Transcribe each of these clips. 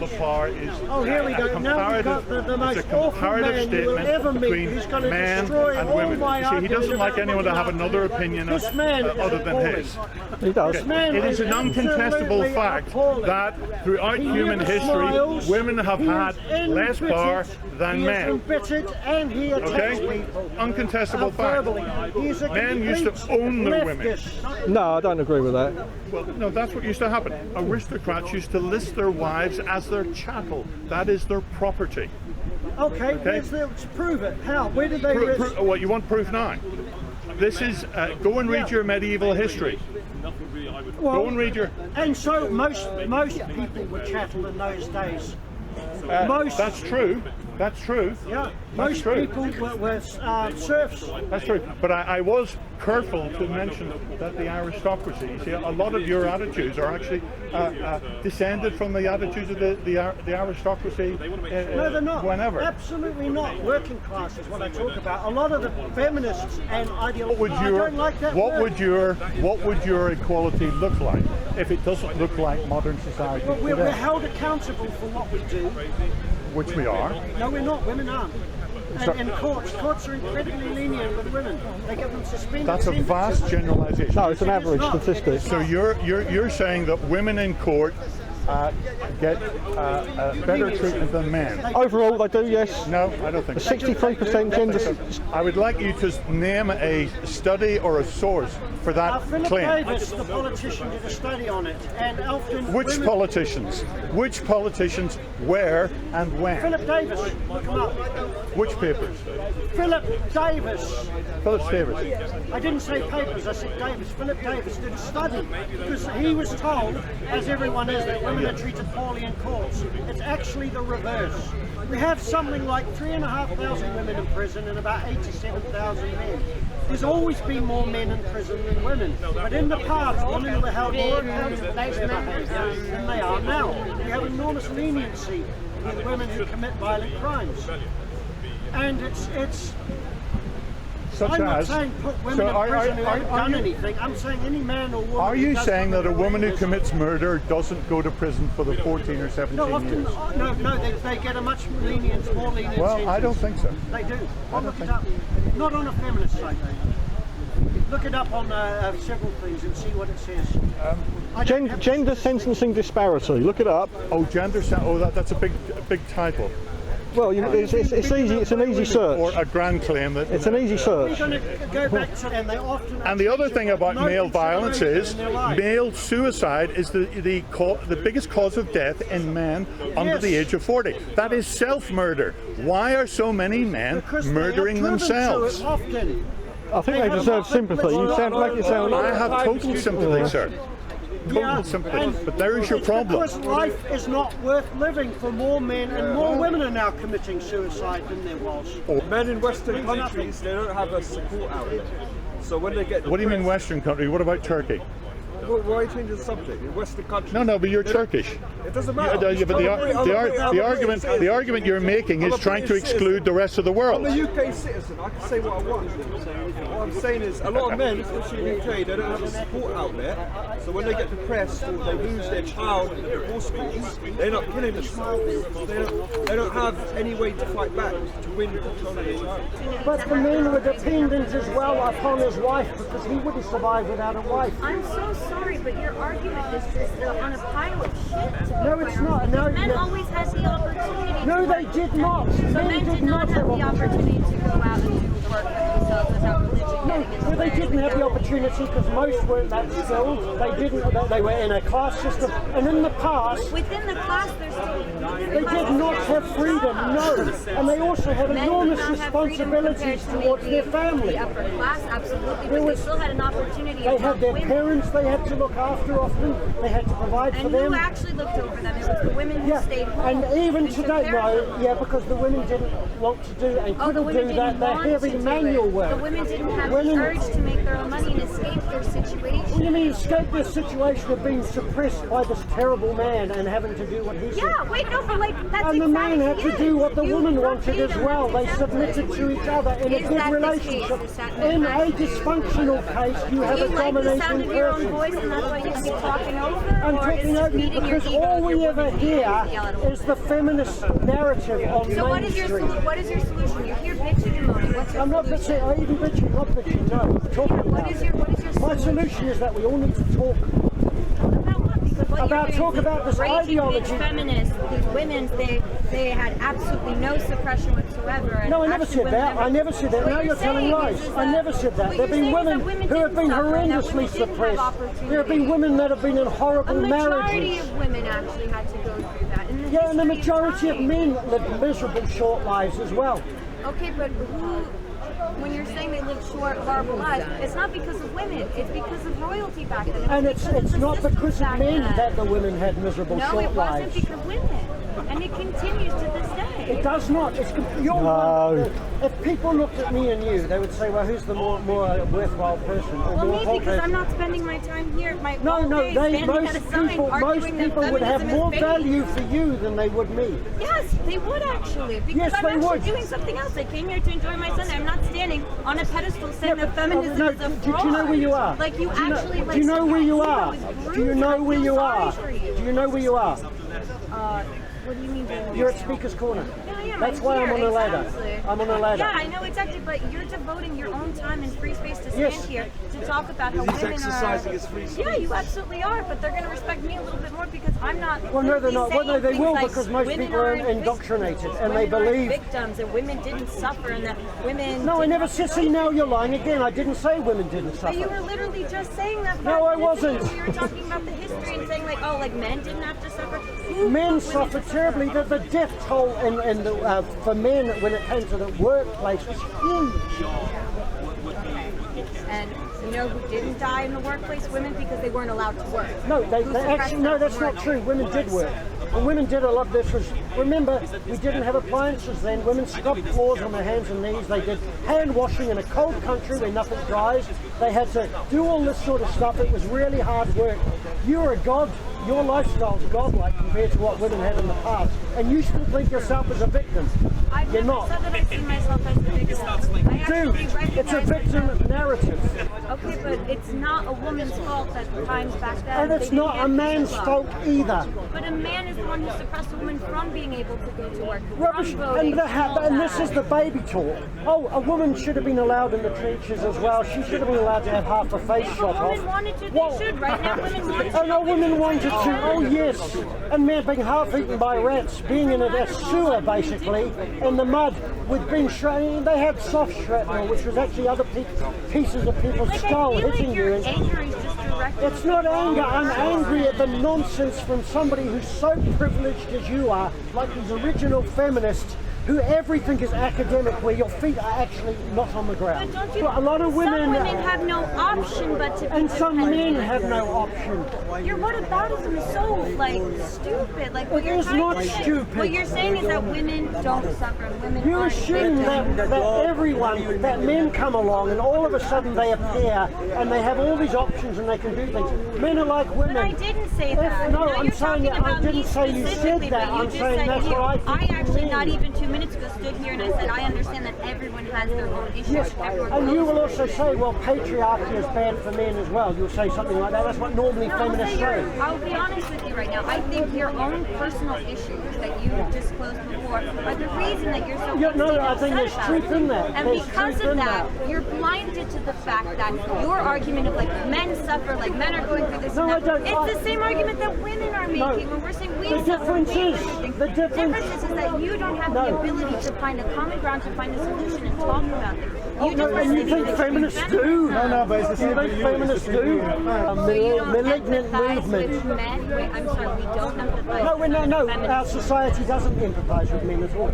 called a par is here we go. Now we've got the most awful man you will ever meet. He's going to destroy and all women. my You see, he doesn't like anyone to have another opinion other than his. He does. It is an uncontestable fact that throughout human history, women have had less power than men. Embittered and he attacks people. Uncontestable fact. Men used to own their women. No, I don't agree with that. Well, no, that's what used to happen. Aristocrats used to list their wives as their chattel. That is their property. Okay. Let's prove it. How? Where did they list? What, you want proof now? This is, go and read your medieval history. Go and read your... And so most people were chattel in those days. That's true. That's true. Yeah, most people were serfs. That's true. But I was careful to mention that the aristocracy, you see, a lot of your attitudes are actually descended from the attitudes of the aristocracy. No, they're not. Whenever. Absolutely not. Working class is what I talk about. A lot of the feminists and ideologists, I don't like that what word. what would your equality look like if it doesn't look like modern society? Well, we're held accountable for what we do. Which we are. No, we're not. Women aren't. And courts are incredibly lenient with women. They get them suspended. That's a vast generalisation. No, it's an average statistic. So you're saying that women in court get better treatment than men? Overall, they do, yes. No, I don't think so. 63% gender. I would like you to name a study or a source for that Philip claim. Davis, the politician, did a study on it, and often Which politicians? Which politicians? Where and when? Philip Davis, look him up. Which papers? Philip Davis. Philip Davis. I didn't say papers, I said Davis. Philip Davis did a study because he was told, as everyone is, that women are treated poorly in courts. It's actually the reverse. We have something like 3,500 women in prison and about 87,000 men. There's always been more men in prison than women, but in the past, women were held more accountable than they are now. We have enormous leniency with women who commit violent crimes, and it's. I'm not saying put women in prison who haven't done anything. I'm saying any man or woman. Are you saying that a woman who commits murder doesn't go to prison for the 14 or 17 years? No, they get a much more lenient sentence. Well, I don't think so. They do. I'll look it up. Not on a feminist site. Look it up on several things and see what it says. Gender sentencing disparity. Look it up. Oh, that's a big title. Well, it's easy. It's an easy search. Or a grand claim that it's an easy search. We're going to go back to, and they often. And the other thing about male violence is male suicide is the biggest cause of death in men under the age of 40. That is self-murder. Why are so many men murdering themselves? I think they deserve sympathy. You sound like you sound. I have total sympathy, sir. Total sympathy. But there is your problem. Because life is not worth living for more men, and more women are now committing suicide than there was. Men in Western countries, they don't have a support outlet. So when they get What do you mean Western country? What about Turkey? Why are you changing the subject? In Western countries. No, but you're Turkish. It doesn't matter. But the argument you're making is trying to exclude the rest of the world. I'm a UK citizen. I can say what I want. What I'm saying is, a lot of men, especially in the UK, they don't have a support outlet. So when they get depressed or they lose their child in the divorce schools, they end up killing themselves. They don't have any way to fight back to win control of their child. But the men were dependent as well upon his wife because he wouldn't survive without a wife. I'm so sorry, but your argument is just on a pile of shit. No, it's not. No, men always had the opportunity. No, they did not. So men did not have the opportunity to go out and do work for themselves without religion getting in the way. They didn't have the opportunity because most weren't that skilled. They didn't. They were in a class system, and in the past, within the class, there's still. They did not have freedom, no, and they also had enormous responsibilities towards their family. The upper class, absolutely, but they still had an opportunity. They had their parents they had to look after often. They had to provide for them. And who actually looked over them? It was the women who stayed home. And even today, no, because the women didn't want to do and couldn't do that. They're heavy manual work. The women didn't have women- urge to make their own money and escape their situation. What do you mean escape this situation of being suppressed by this terrible man and having to do what he said? Yeah, wait, no, but like, that's And the man had exactly to do what the You woman were wanted as freedom, well. They that's submitted exactly to each other in a Is good that the relationship. case? Is that In a not the case? dysfunctional case, you have Do a you like the sound dominating of your own person. voice and that's why you keep talking over? I'm or talking is it over you feeding your because ego all of we your ever woman hear being able to yell at a is the feminist narrative on So what Main is your Street. what is your solution? You're here bitching and moaning. What's your I'm not solution? bitching, I even bitching, not bitching, no. I'm talking What about is your my solution is that we all need to talk about what? Because what about you're talk doing is about this raging ideology. bitch feminists, these women, they had absolutely no suppression whatsoever. And No, I never actually said women that. never- I never said that. What Now you're telling saying lies. is I that- never said that. what There have you're been saying is women that women who have didn't been suffer, that horrendously women didn't have suppressed. There have been opportunity. women that have been in A horrible majority marriages. of women actually had to go through that. In the Yeah, and the history majority of time. men live miserable, short lives as well. Okay, but who? When you're saying they live short, horrible lives, it's not because of women. It's because of royalty back then. And because it's the not systems because of back men then. that the women had miserable, No, short it wasn't lives. because of women, and it continues to this day. It does not. It's you're one. If people looked at me and you, they would say, "Well, who's the more worthwhile person?" Or Well, more me, because important? I'm not spending my time here. My No, all no. day standing at a sign Most arguing that people would have feminism is more fake. value for you than they would me. Yes, they would actually, because Yes, I'm they actually would. doing something else. I came here to enjoy my Sunday. I'm not standing on a pedestal saying Yeah, that but, feminism no, is a do fraud. you know where you are? Like you Do you know- actually, do like, you know where you my are? ego is Do you bruised know and I where feel you sorry are? for you. Do you know where you are? What do you mean? You're at Speaker's Corner. Yeah, I am. That's why I'm on here, a ladder. exactly. I'm on a ladder. Yeah, I know exactly, but you're devoting your own time and free space to stand Yes. here to talk about how He's women exercising are. his free speech. Yeah, you absolutely are, but they're going to respect me a little bit more because I'm not. Well, no, they're not. Well, no, they saying will things like because most women people are aren't indoctrinated victims, and they women aren't believe. victims and women didn't suffer and that women. No, I didn't never have said. to See, go now through. you're lying again. I didn't say women didn't But you suffer. were literally just saying that. No, I back wasn't. then. You were talking about the history and saying like, oh, like men didn't have to suffer. Who Men put women suffer to terribly. suffer? The death toll for men when it came to the workplace was huge. And you know who didn't die in the workplace? Women, because they weren't allowed to work. No, Who they suppressed actually no, them that's from not working? true. Women did work. And women did a lot. This was remember we didn't have appliances then. Women scrubbed floors on their hands and knees. They did hand washing in a cold country where nothing dries. They had to do all this sort of stuff. It was really hard work. You're a god. Your lifestyle's godlike compared to what women had in the past, and you still think yourself as a victim. I've You're never not. said that I see myself as a victim. I Dude, actually recognize it's a victim that- narrative. Okay, but it's not a woman's fault at times back then. And they it's didn't not get a man's visa. fault either. But a man is the one who suppressed a woman from being able to go to work, Rubbish. from voting, And this is the baby talk. Oh, a woman should have been allowed in the trenches as well. She should have been allowed to have half her face If a shot off. woman wanted to, Well, they should. Right now, women want to. And a woman wanted to. Oh yes. And men being half eaten by rats, being in a sewer basically, in the mud, with being shredded. They had soft shrapnel, which was actually other pieces of people's Like, skull I feel hitting like you. your And anger is just directed. it's not anger. I'm angry at the nonsense from somebody who's so privileged as you are, like these original feminists, who everything is academic, where your feet are actually not on the ground. But don't you? Well, a lot of women, Some women have no option but to. Be and some men dependent. have no option. Your whataboutism is so like stupid. Like what It you're is trying not to say- stupid. What you're saying is that women don't suffer. Women You aren't assume victims. that everyone, that men come along and all of a sudden they appear and they have all these options and they can do things. Men are like women. But I didn't say that. No, Now I'm you're saying talking that. I about me didn't say you said specifically, that. but you I'm just saying said that's you. what I think you actually mean. not even 2 minutes ago stood here and I said I understand that everyone has their own issues. Yes, Everyone and you goes will through also say, well, patriarchy is bad for men as well. You'll say something like that. That's what normally No, feminists say. I'll be honest with you right now. I think your own personal issues that you disclosed before are the reason that you're so Yeah, no, upset I think there's about truth it. in that. And There's because truth of in that, that. you're blinded to the fact that your argument of like men suffer, like men are going through this No, and I that. don't. It's the same argument that women are making when we're saying we The suffer. difference we is- everything. the difference- is that you don't have No. the ability to find a common ground, to find a solution and talk about things. You No, just and you think feminists do? No, but it's the same You think feminists do? A So you don't malignant empathize movement. with men? Wait, I'm sorry, we don't empathize empathize. No, with no, men. no. Feminists Our society doesn't empathise with men at all.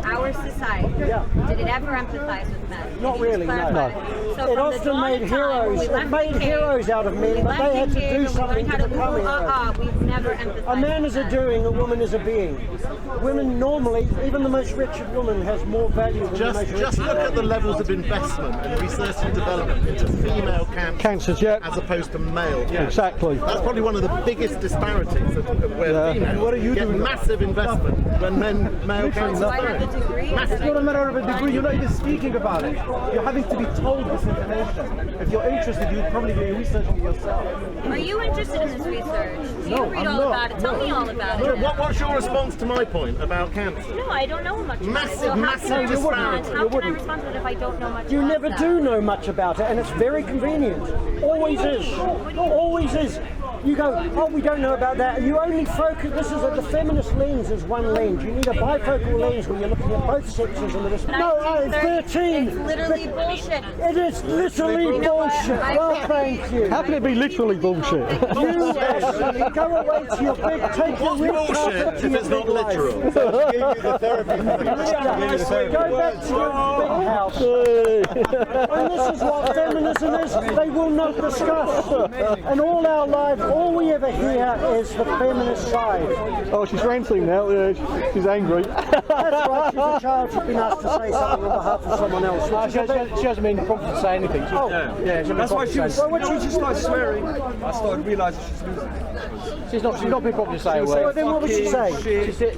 Our society. Yeah. Did it ever empathize with men? Not Can you really, no. clarify No. that? So It from the often dawn made of time, heroes. we It left made the cave, heroes out of men, we but left they had the to cave do and we something learned how to to become heroes. we've never empathized. A man is with a men. doing, a woman is a being. Women normally, even the most wretched woman, has more value than the most Just look at the levels of investment and research and development into female Cancers, yeah. as opposed to male. Exactly. That's probably one of the biggest disparities of where females get massive investment when male cancers Do I have the don't. degree? Massive. It's not a matter of a degree, you're not even speaking about it. You're having to be told this information. If you're interested, you'd probably be researching it yourself. Are you interested in this research? Do you read I'm all not. about it? Tell me all about it. What's your response to my point about cancer? No, I don't know much about Massive, it. So how massive can I respond? disparity. How can I respond to it if I don't know much You about never that? do know much about it, and it's very convenient. Always is. Always is. You go, oh, we don't know about that. You only focus. This is the feminist lens is one lens. You need a bifocal lens where you're looking at both sexes and the rest. No, it's 13. It's literally bullshit. It is literally bullshit. Well, thank you. How can it be literally bullshit? You actually go away to your big, take your red carpet Bullshit to if your it's not big life. literal. Go back to your big house. And this is what feminism is. They will not discuss. And all our lives, all we ever hear is the feminist side. Oh, she's ranting now. Yeah, she's angry. That's right, she's a child. She's been asked to say something on behalf of someone else. She hasn't been prompted to say anything. That's why she was. Well, what When she started swearing, I started realising she's losing. She's not been prompted to say a So word. then what would she say? She said,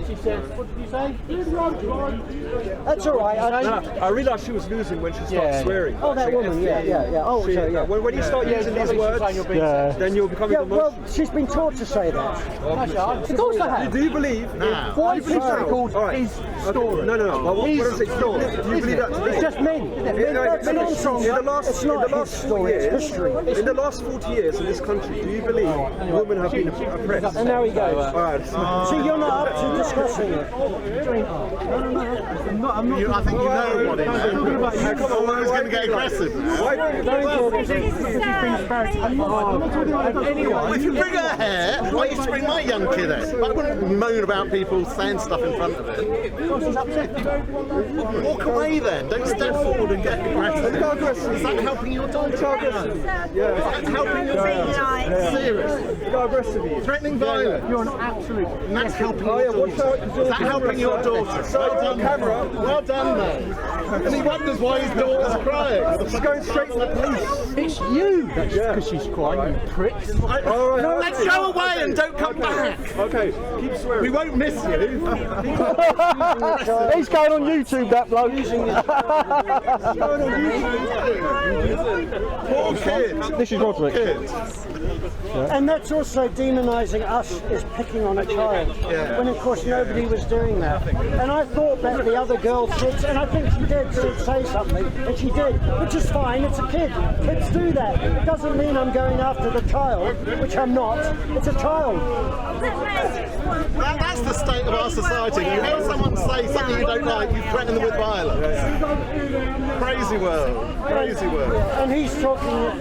what did you say? That's all right. I realised she was losing when she started swearing. Oh, that woman, yeah. Oh, so, yeah. When you start using these words, Yeah. then you're becoming Yeah, emotional. well, she's been taught to say that. Of course I have. Do you believe? Why is this called his story? No. But what I'm saying, do you believe that? It's just men. That's nonsense. In the last, It's not his story, it's history. in the last 40 years in this country, do you believe women have been oppressed? And now he goes. All right. See, you're not up to discussing it. I think you know what it is. Come on, Who's going to get aggressive? Well, if you bring her hair, I used to bring my young kid hair. But I wouldn't moan about people saying stuff in front of it. Walk away then. Don't step forward and get aggressive. Is that helping your daughter? Is that helping your daughter? Seriously. Go aggressive with you. Threatening violence. You're an absolute. And that's helping your daughter. Is that helping your daughter? Well done, well done, man. And he wonders why his daughter's crying. She's going straight to the police. It's you. That's because she's crying, you pricks. All right. Let's go away and don't come back. Okay, keep swearing. We won't miss you. He's going on YouTube, that bloke. Poor kid. This is Roderick. And that's also demonising us as picking on a child, when of course nobody was doing that. And I thought that the other girl said, and I think she did say something, and she did, which is fine, it's a kid. Kids do that. It doesn't mean I'm going after the child, which I'm not. It's a child. That's the state of our society. You hear someone say something you don't like, you threaten them with violence. Crazy world. Crazy world. And he's talking,